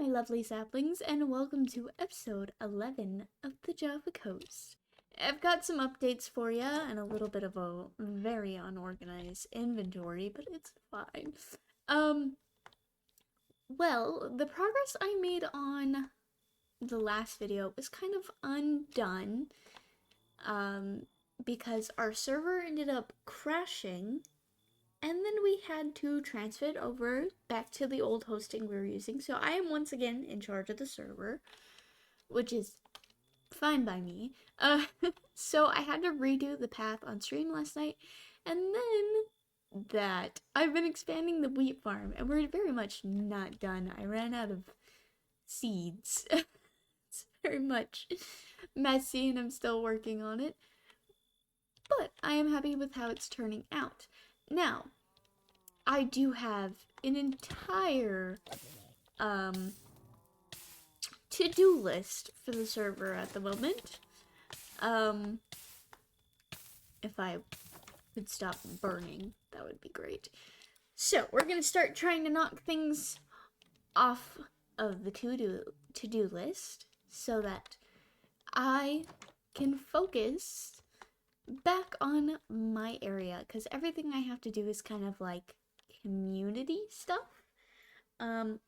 my lovely saplings, and welcome to episode 11 of the Java Coast. I've got some updates for you and a little bit of a very unorganized inventory, but it's fine. Well, the progress I made on the last video was kind of undone, because our server ended up crashing. And then we had to transfer it over back to the old hosting we were using. So I am once again in charge of the server, which is fine by me. So I had to redo the path on stream last night. And then I've been expanding the wheat farm, and we're very much not done. I ran out of seeds. It's very much messy, and I'm still working on it. But I am happy with how it's turning out. Now, I do have an entire to-do list for the server at the moment. If I could stop burning, that would be great. So, we're gonna start trying to knock things off of the to-do list so that I can focus back on my area, because everything I have to do is kind of like community stuff,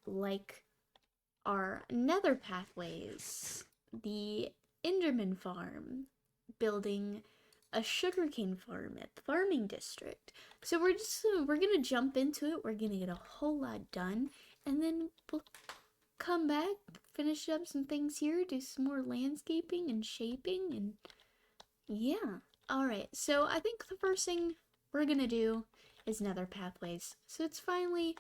like our Nether pathways, the Enderman farm, building a sugarcane farm at the farming district. So we're gonna jump into it. We're gonna get a whole lot done, and then we'll come back, finish up some things here, do some more landscaping and shaping, and yeah. Alright, so I think the first thing we're gonna do is Nether pathways. So it's finally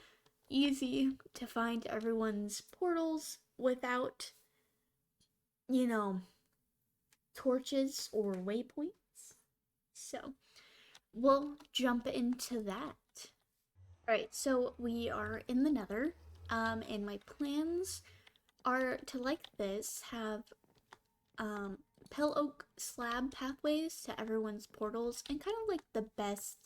easy to find everyone's portals without, torches or waypoints. So we'll jump into that. Alright, so we are in the Nether, and my plans are to, like this, have pale oak slab pathways to everyone's portals, and kind of like the best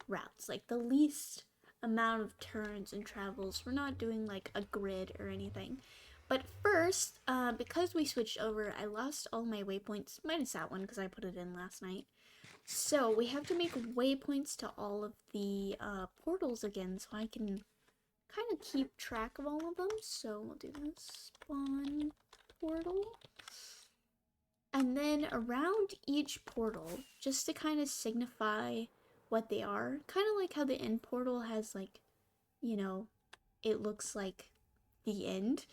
routes, like the least amount of turns and travels. We're not doing like a grid or anything. But first, because we switched over, I lost all my waypoints, minus that one because I put it in last night. So we have to make waypoints to all of the portals again, so I can kind of keep track of all of them. So we'll do this spawn portal. And then around each portal, just to kind of signify what they are, kind of like how the end portal has, like, it looks like the end.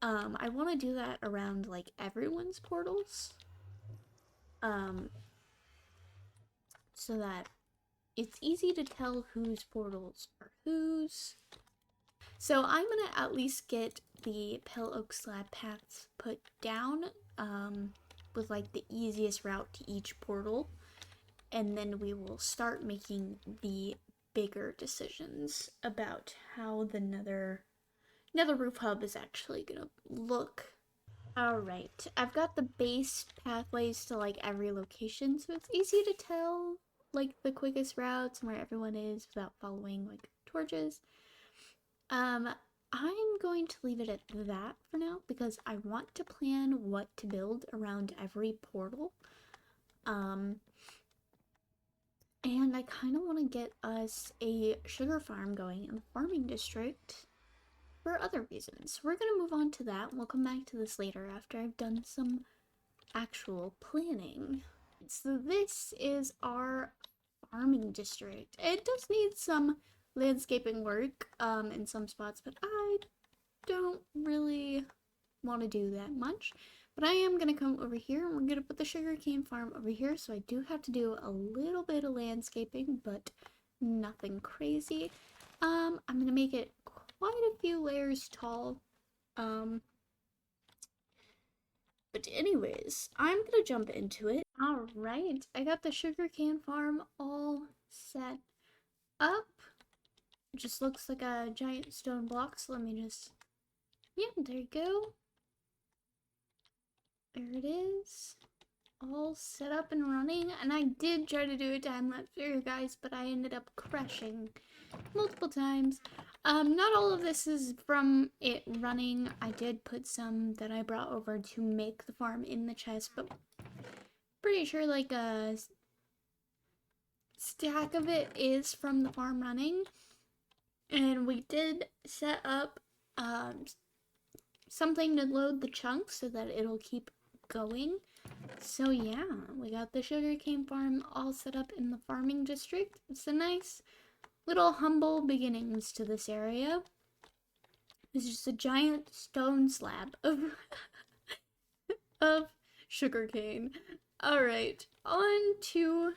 I want to do that around, like, everyone's portals. So that it's easy to tell whose portals are whose. So I'm going to at least get the pale oak slab paths put down, with like the easiest route to each portal, and then we will start making the bigger decisions about how the nether roof hub is actually gonna look. Alright, I've got the base pathways to like every location, so it's easy to tell like the quickest routes and where everyone is without following like torches. I'm going to leave it at that for now because I want to plan what to build around every portal. And I kind of want to get us a sugar farm going in the farming district for other reasons. We're going to move on to that, and we'll come back to this later after I've done some actual planning. So this is our farming district. It does need some landscaping work in some spots, but I don't really want to do that much. But I am gonna come over here, and we're gonna put the sugarcane farm over here, so I do have to do a little bit of landscaping, but nothing crazy. I'm gonna make it quite a few layers tall. But anyways, I'm gonna jump into it. Alright, I got the sugarcane farm all set up. It just looks like a giant stone block, so let me just, yeah, there you go. There it is. All set up and running, and I did try to do a time lapse for you guys, but I ended up crashing multiple times. Not all of this is from it running. I did put some that I brought over to make the farm in the chest, but pretty sure like a stack of it is from the farm running. And we did set up um, something to load the chunks so that it'll keep going. So yeah, we got the sugarcane farm all set up in the farming district. It's a nice little humble beginnings to this area. It's just a giant stone slab of of sugarcane. Alright, on to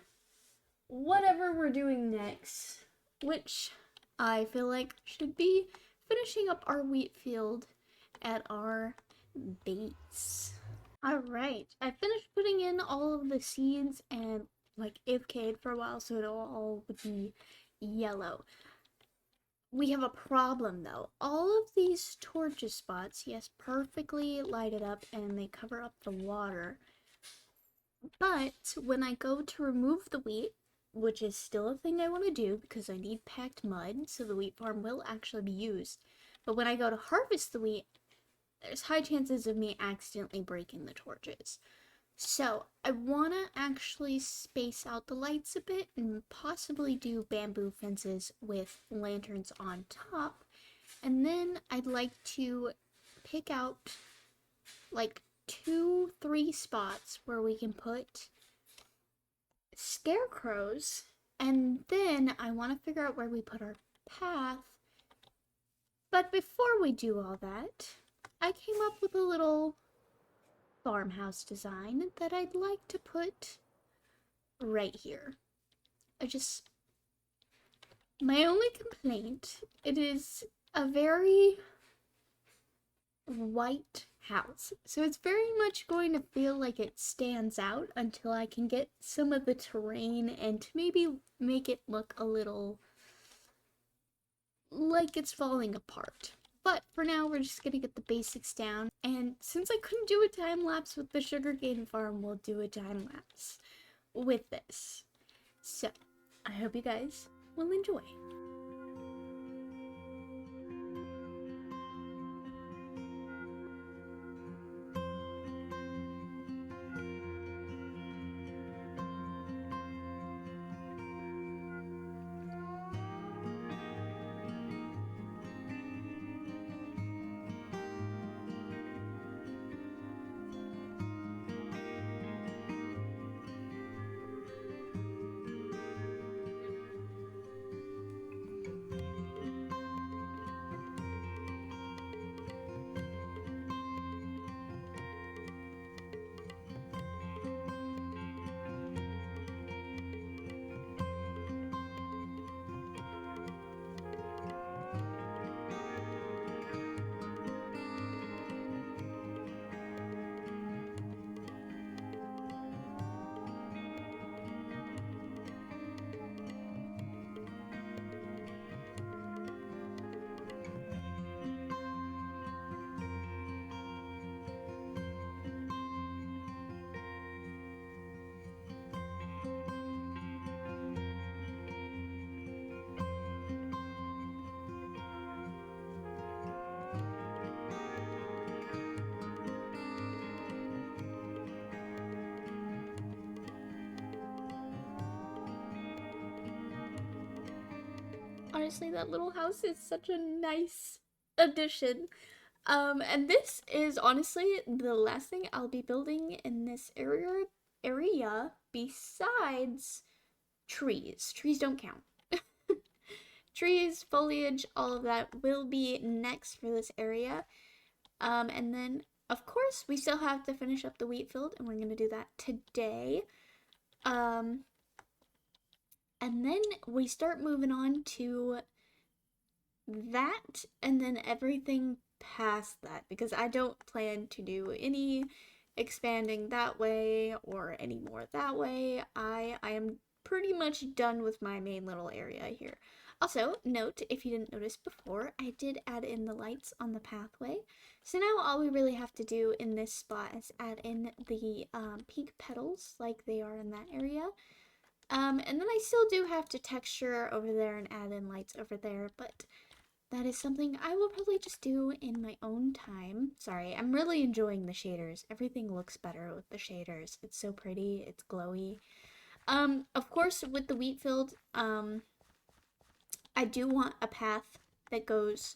whatever we're doing next, which I feel like should be finishing up our wheat field at our base. Alright, I finished putting in all of the seeds and like AFK'd for a while so it'll all be yellow. We have a problem though. All of these torches spots, yes, perfectly lighted up and they cover up the water. But when I go to remove the wheat, which is still a thing I want to do because I need packed mud, so the wheat farm will actually be used. But when I go to harvest the wheat, there's high chances of me accidentally breaking the torches. So I want to actually space out the lights a bit and possibly do bamboo fences with lanterns on top. And then I'd like to pick out like 2-3 spots where we can put scarecrows. And then I want to figure out where we put our path. But before we do all that, I came up with a little farmhouse design that I'd like to put right here. My only complaint, it is a very white house. So it's very much going to feel like it stands out until I can get some of the terrain and to maybe make it look a little like it's falling apart. But for now, we're just gonna get the basics down. And since I couldn't do a time lapse with the sugarcane farm, we'll do a time lapse with this. So, I hope you guys will enjoy. Honestly, that little house is such a nice addition. And this is honestly the last thing I'll be building in this area besides trees. Trees don't count. Trees, foliage, all of that will be next for this area. And then, of course, we still have to finish up the wheat field, and we're going to do that today. And then we start moving on to that, and then everything past that, because I don't plan to do any expanding that way or any more that way. I am pretty much done with my main little area here. Also, note, if you didn't notice before, I did add in the lights on the pathway. So now all we really have to do in this spot is add in the pink petals like they are in that area. And then I still do have to texture over there and add in lights over there, but that is something I will probably just do in my own time. Sorry, I'm really enjoying the shaders. Everything looks better with the shaders. It's so pretty, it's glowy. Of course, with the wheat field, I do want a path that goes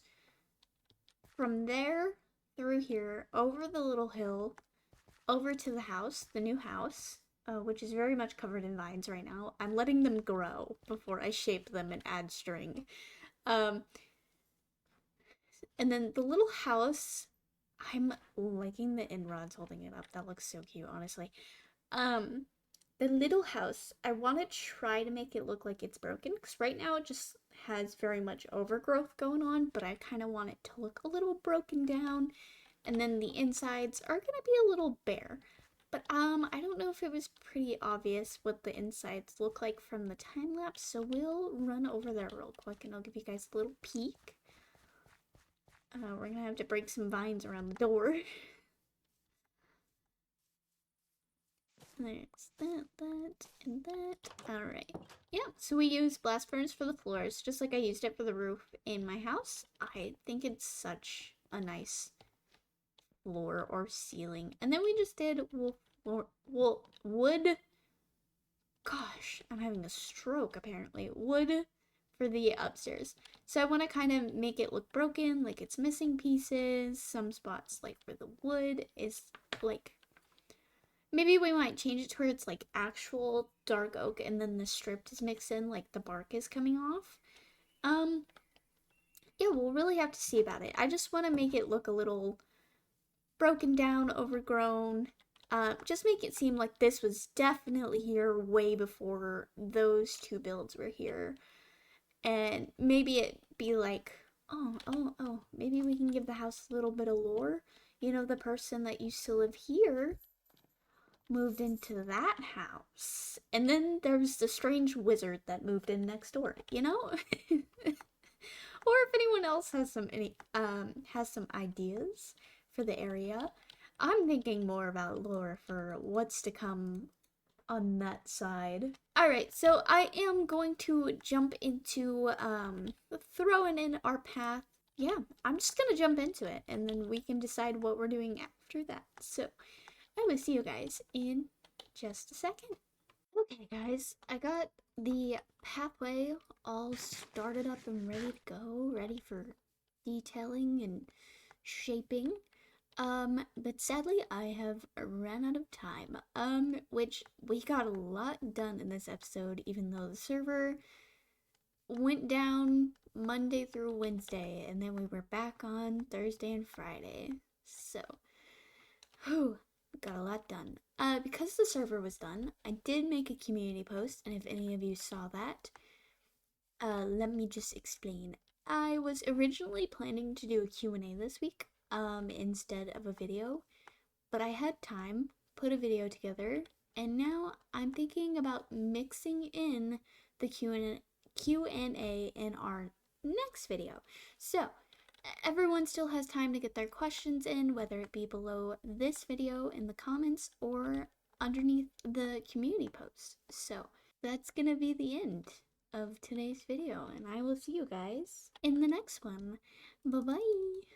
from there through here, over the little hill, over to the house, the new house, which is very much covered in vines right now. I'm letting them grow before I shape them and add string. Um, and then the little house, I'm liking the end rods holding it up. That looks so cute, honestly. Um, the little house, I want to try to make it look like it's broken because right now it just has very much overgrowth going on, but I kind of want it to look a little broken down. And then the insides are gonna be a little bare. But I don't know if it was pretty obvious what the insides look like from the time lapse, so we'll run over there real quick and I'll give you guys a little peek. We're gonna have to break some vines around the door. There's that, and that. Alright. Yeah, so we use blast furnace for the floors, just like I used it for the roof in my house. I think it's such a nice floor or ceiling. And then we just did wood. Gosh, I'm having a stroke apparently. Wood for the upstairs. So I want to kind of make it look broken, like it's missing pieces. Some spots, like for the wood, is like maybe we might change it to where it's like actual dark oak and then the stripped is mixed in, like the bark is coming off. Um, yeah, we'll really have to see about it. I just want to make it look a little broken down, overgrown. Just make it seem like this was definitely here way before those two builds were here. And maybe it be like, oh, maybe we can give the house a little bit of lore. You know, the person that used to live here moved into that house. And then there's the strange wizard that moved in next door, you know? Or if anyone else has some ideas for the area. I'm thinking more about lore for what's to come on that side. Alright, so I am going to jump into throwing in our path. Yeah, I'm just gonna jump into it and then we can decide what we're doing after that. So I will see you guys in just a second. Okay guys, I got the pathway all started up and ready to go, ready for detailing and shaping. But sadly I have ran out of time. Which we got a lot done in this episode, even though the server went down Monday through Wednesday, and then we were back on Thursday and Friday. So, whew, got a lot done. Because the server was done, I did make a community post, and if any of you saw that, let me just explain. I was originally planning to do a Q&A this week, instead of a video, but I had time, put a video together, and now I'm thinking about mixing in the Q&A in our next video. So, everyone still has time to get their questions in, whether it be below this video in the comments or underneath the community post. So, that's gonna be the end of today's video, and I will see you guys in the next one. Bye bye.